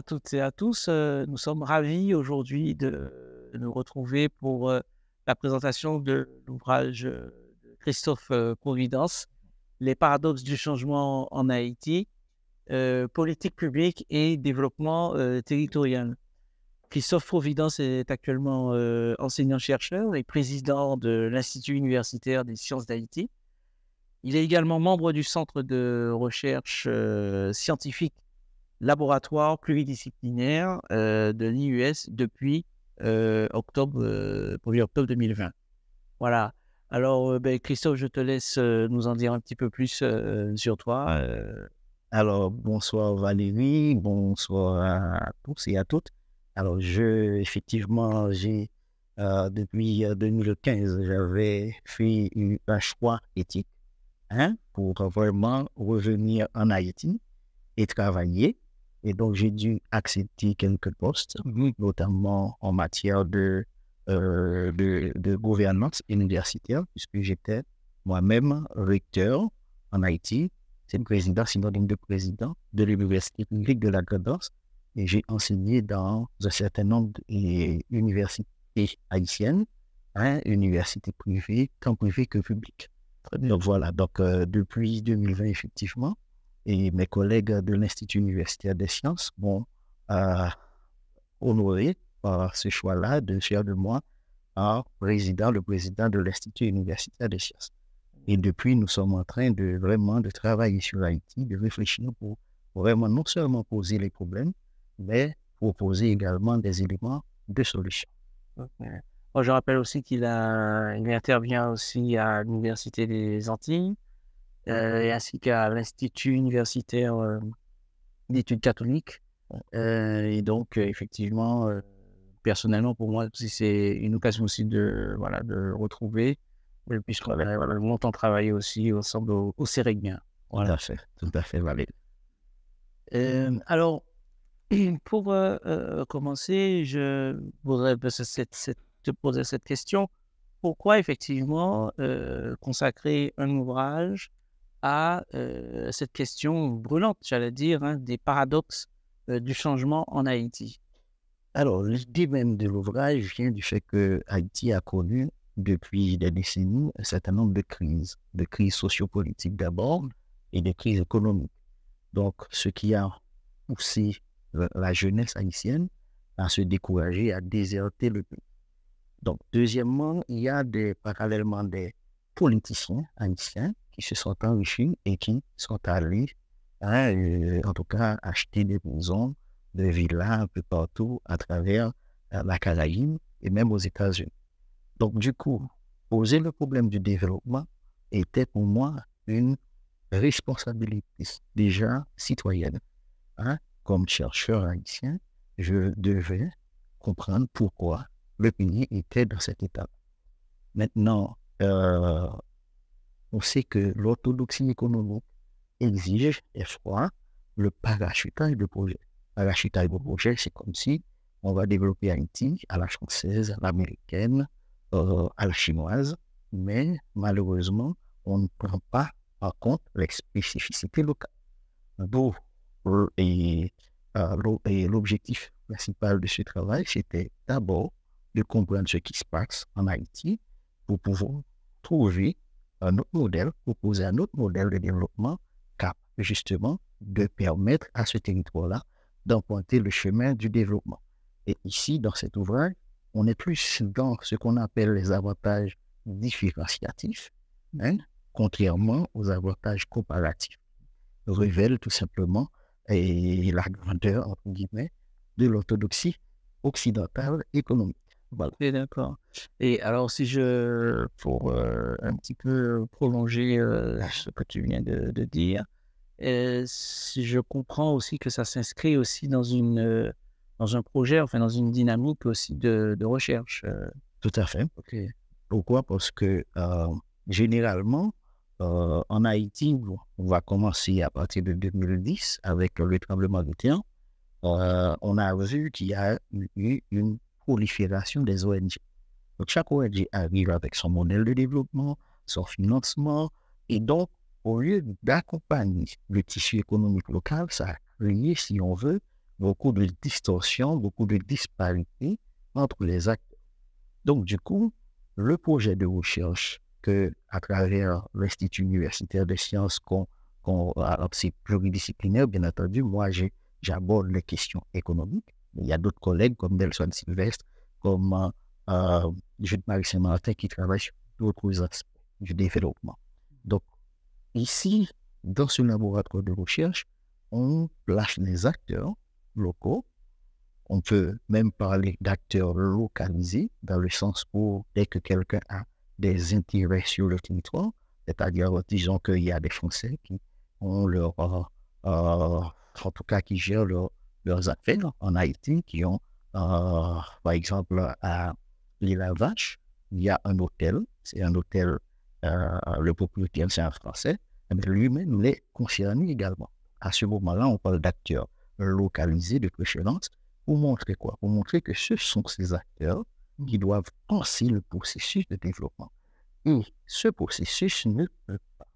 toutes et à tous. Nous sommes ravis aujourd'hui de nous retrouver pour la présentation de l'ouvrage de Christophe Providence, Les paradoxes du changement en Haïti, politique publique et développement territorial. Christophe Providence est actuellement enseignant-chercheur et président de l'Institut universitaire des sciences d'Haïti. Il est également membre du Centre de recherche scientifique laboratoire pluridisciplinaire de l'IUS depuis 1er octobre 2020. Voilà. Alors, Christophe, je te laisse nous en dire un petit peu plus sur toi. Alors, bonsoir Valérie, bonsoir à tous et à toutes. Alors, effectivement, depuis 2015, j'avais fait un choix éthique pour vraiment revenir en Haïti et travailler. Et donc, j'ai dû accepter quelques postes, notamment en matière de gouvernance universitaire, puisque j'étais moi-même recteur en Haïti. C'est le président, synonyme de président de l'Université publique de la Grand'Anse. Et j'ai enseigné dans un certain nombre d'universités haïtiennes, universités privées, tant privées que publiques. Donc voilà, depuis 2020, effectivement, et mes collègues de l'Institut universitaire des sciences m'ont honoré par ce choix-là de faire de moi le président de l'Institut universitaire des sciences. Et depuis, nous sommes en train de travailler sur Haïti, de réfléchir pour vraiment non seulement poser les problèmes, mais proposer également des éléments de solution. Okay. Moi, je rappelle aussi qu'il intervient aussi à l'Université des Antilles, et ainsi qu'à l'Institut universitaire d'études catholiques. Et donc, effectivement, personnellement, pour moi, c'est une occasion aussi de retrouver, puisqu'on a longtemps travaillé aussi ensemble au Cérégien. Voilà. Tout à fait, Valérie. Alors, pour commencer, je voudrais te poser cette question. Pourquoi, effectivement, consacrer un ouvrage à cette question brûlante, j'allais dire, des paradoxes du changement en Haïti? Alors, l'idée même de l'ouvrage vient du fait que Haïti a connu depuis des décennies un certain nombre de crises sociopolitiques d'abord et des crises économiques. Donc, ce qui a poussé la jeunesse haïtienne à se décourager, à déserter le pays. Donc, deuxièmement, il y a parallèlement des politiciens haïtiens qui se sont enrichis et qui sont allés, en tout cas, acheter des maisons, des villas un peu partout à travers la Caraïbe et même aux États-Unis. Donc, du coup, poser le problème du développement était pour moi une responsabilité déjà citoyenne. Comme chercheur haïtien, je devais comprendre pourquoi le pays était dans cet état. Maintenant, on sait que l'orthodoxie économique exige des fois le parachutage de projet. Parachutage de projet, c'est comme si on va développer Haïti à la française, à l'américaine, à la chinoise, mais malheureusement, on ne prend pas en compte les spécificités locales. D'où l'objectif principal de ce travail, c'était d'abord de comprendre ce qui se passe en Haïti pour pouvoir trouver un autre modèle, proposer un autre modèle de développement capable justement de permettre à ce territoire-là d'emprunter le chemin du développement. Et ici, dans cet ouvrage, on est plus dans ce qu'on appelle les avantages différenciatifs, contrairement aux avantages comparatifs. Révèle tout simplement la grandeur, entre guillemets, de l'orthodoxie occidentale économique. Voilà. Et d'accord. Et alors, pour un petit peu prolonger ce que tu viens de dire, si je comprends aussi que ça s'inscrit aussi dans un projet, enfin dans une dynamique aussi de recherche. Tout à fait. Okay. Pourquoi? Parce que généralement, en Haïti, on va commencer à partir de 2010 avec le tremblement de terre. On a vu qu'il y a eu une prolifération des ONG. Donc, chaque ONG arrive avec son modèle de développement, son financement, et donc, au lieu d'accompagner le tissu économique local, ça a créé, si on veut, beaucoup de distorsions, beaucoup de disparités entre les acteurs. Donc, du coup, le projet de recherche que, à travers l'Institut universitaire des sciences, alors c'est pluridisciplinaire, bien entendu, moi, j'aborde les questions économiques. Il y a d'autres collègues comme Nelson Sylvestre, comme Jude-Marie Saint-Martin qui travaillent sur d'autres aspects du développement. Donc, ici, dans ce laboratoire de recherche, on place les acteurs locaux. On peut même parler d'acteurs localisés, dans le sens où dès que quelqu'un a des intérêts sur le territoire, c'est-à-dire, disons qu'il y a des Français qui ont en tout cas, qui gèrent leurs affaires en Haïti, qui ont, par exemple, à l'Île-à-Vache, il y a un hôtel, c'est un hôtel, le propriétaire, c'est un Français, mais lui-même l'est concerné également. À ce moment-là, on parle d'acteurs localisés de préférence pour montrer quoi? Pour montrer que ce sont ces acteurs qui doivent penser le processus de développement. Et ce processus ne peut pas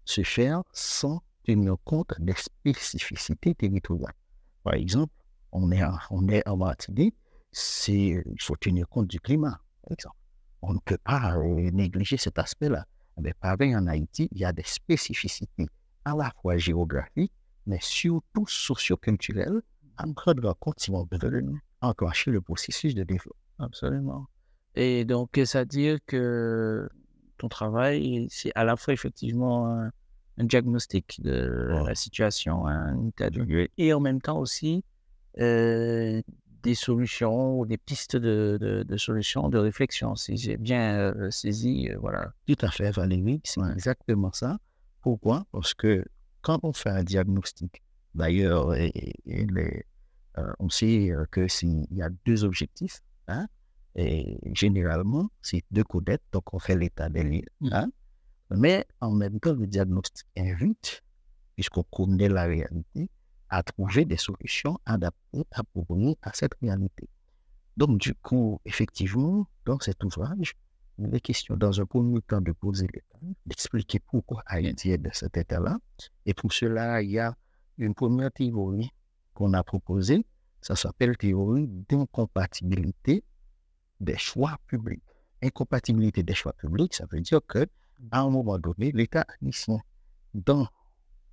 se faire sans tenir compte des spécificités territoriales. Par exemple, on est en Martinique, il faut tenir compte du climat, par exemple. On ne peut pas négliger cet aspect-là. Mais pareil, en Haïti, il y a des spécificités à la fois géographiques, mais surtout socio-culturelles, à prendre en compte si on veut enclencher le processus de développement. Absolument. Et donc, c'est-à-dire que ton travail, c'est à la fois effectivement un diagnostic de la situation, un état de lieu, et en même temps aussi des solutions ou des pistes de solutions, de réflexion, si j'ai bien saisi, voilà. Tout à fait, Valérie, c'est exactement ça. Pourquoi? Parce que quand on fait un diagnostic, d'ailleurs, on sait qu'il y a deux objectifs, hein, et généralement, c'est deux codettes, donc on fait l'état des lieux, hein, mais en même temps, le diagnostic invite, puisqu'on connaît la réalité, à trouver des solutions adaptées, appropriées à cette réalité. Donc, du coup, effectivement, dans cet ouvrage, il est question dans un premier temps de poser l'état, d'expliquer pourquoi Haïti est dans cet état-là. Et pour cela, il y a une première théorie qu'on a proposée, ça s'appelle théorie d'incompatibilité des choix publics. Incompatibilité des choix publics, ça veut dire qu'à un moment donné, l'État haïtien, dans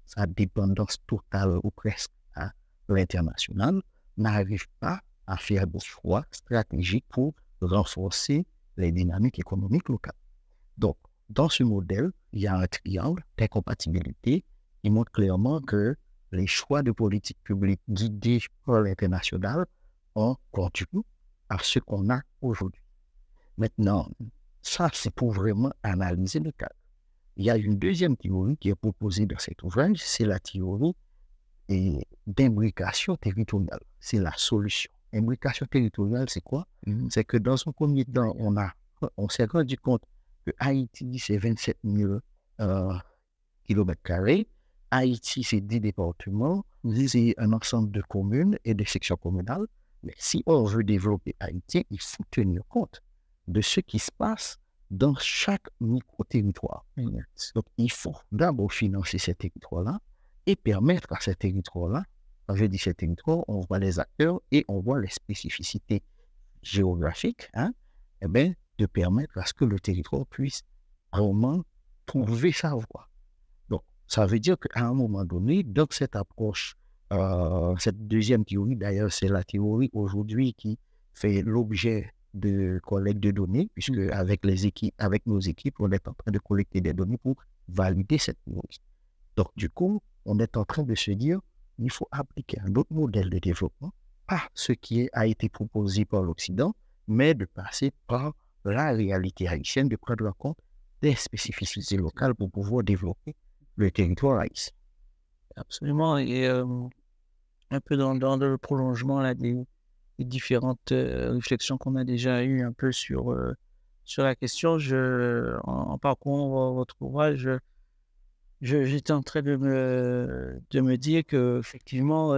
sa dépendance totale ou presque à l'international, n'arrive pas à faire des choix stratégiques pour renforcer les dynamiques économiques locales. Donc, dans ce modèle, il y a un triangle d'incompatibilité qui montre clairement que les choix de politique publique guidés par l'international ont conduit à ce qu'on a aujourd'hui. Maintenant, ça, c'est pour vraiment analyser le cadre. Il y a une deuxième théorie qui est proposée dans cet ouvrage, c'est la théorie d'imbrication territoriale. C'est la solution. Imbrication territoriale, c'est quoi? C'est que dans un premier temps, on s'est rendu compte que Haïti, c'est 27 000 km². Haïti, c'est 10 départements. C'est un ensemble de communes et de sections communales. Mais si on veut développer Haïti, il faut tenir compte de ce qui se passe dans chaque micro-territoire. Donc, il faut d'abord financer ces territoires-là et permettre à ces territoires-là, quand je dis ces territoires, on voit les acteurs et on voit les spécificités géographiques, de permettre à ce que le territoire puisse vraiment trouver sa voie. Donc, ça veut dire qu'à un moment donné, dans cette approche, cette deuxième théorie, d'ailleurs, c'est la théorie aujourd'hui qui fait l'objet de collecte de données, puisque avec nos équipes, on est en train de collecter des données pour valider cette théorie. Donc, du coup, on est en train de se dire, il faut appliquer un autre modèle de développement, pas ce qui a été proposé par l'Occident, mais de passer par la réalité haïtienne, de prendre en compte des spécificités locales pour pouvoir développer le territoire haïtien. Absolument. Et un peu dans le prolongement là, des différentes réflexions qu'on a déjà eues un peu sur la question, en parcourant votre ouvrage, j'étais en train de me dire que effectivement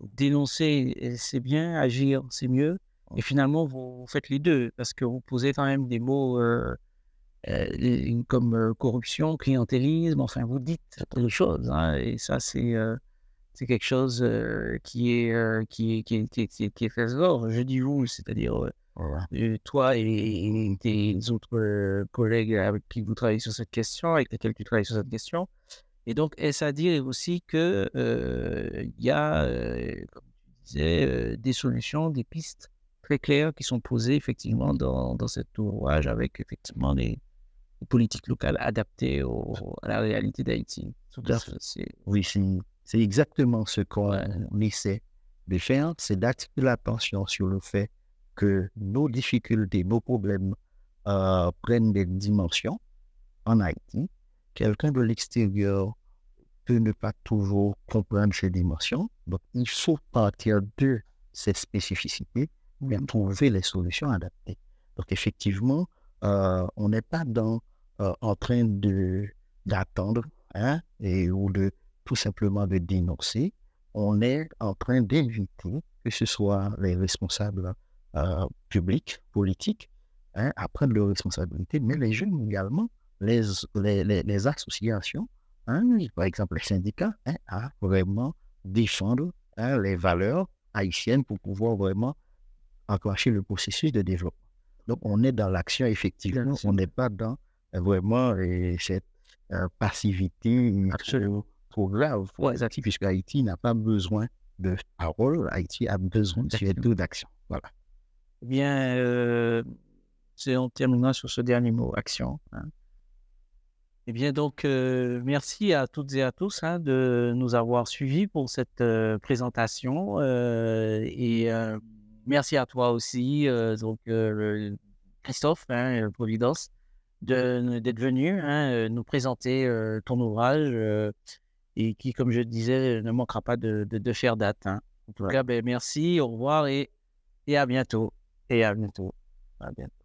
dénoncer c'est bien, agir c'est mieux, et finalement vous faites les deux parce que vous posez quand même des mots comme corruption, clientélisme, enfin vous dites les choses, hein, et ça c'est c'est quelque chose qui est fait fort. Je dis vous, c'est-à-dire Voilà. toi et tes autres collègues avec qui vous travaillez sur cette question, avec lesquels tu travailles sur cette question. Et donc, est-ce à dire aussi que il y a, comme tu disais, des solutions, des pistes très claires qui sont posées effectivement dans cet ouvrage avec effectivement les politiques locales adaptées à la réalité d'Haïti. Tout à fait. Oui, c'est exactement ce qu'on Ouais. essaie de faire, c'est d'attirer l'attention sur le fait que nos difficultés, nos problèmes prennent des dimensions en Haïti. Quelqu'un de l'extérieur peut ne pas toujours comprendre ces dimensions. Donc, il faut partir de ces spécificités et trouver les solutions adaptées. Donc, effectivement, on n'est pas en train d'attendre ou de tout simplement de dénoncer. On est en train d'inviter que ce soit les responsables publics, politiques, à prendre leurs responsabilités, mais les jeunes également, les associations, par exemple les syndicats, à vraiment défendre les valeurs haïtiennes pour pouvoir vraiment enclencher le processus de développement. Donc, on est dans l'action, effectivement, on n'est pas dans vraiment cette passivité trop grave pour Haïti, puisque Haïti n'a pas besoin de parole, Haïti a besoin surtout d'action. Voilà. Eh bien, on terminera sur ce dernier mot, action. Eh bien, donc, merci à toutes et à tous de nous avoir suivis pour cette présentation. Et merci à toi aussi, Christophe, Providence, d'être venu nous présenter ton ouvrage et qui, comme je disais, ne manquera pas de faire date. En tout cas, merci, au revoir et à bientôt. Et à bientôt. À bientôt.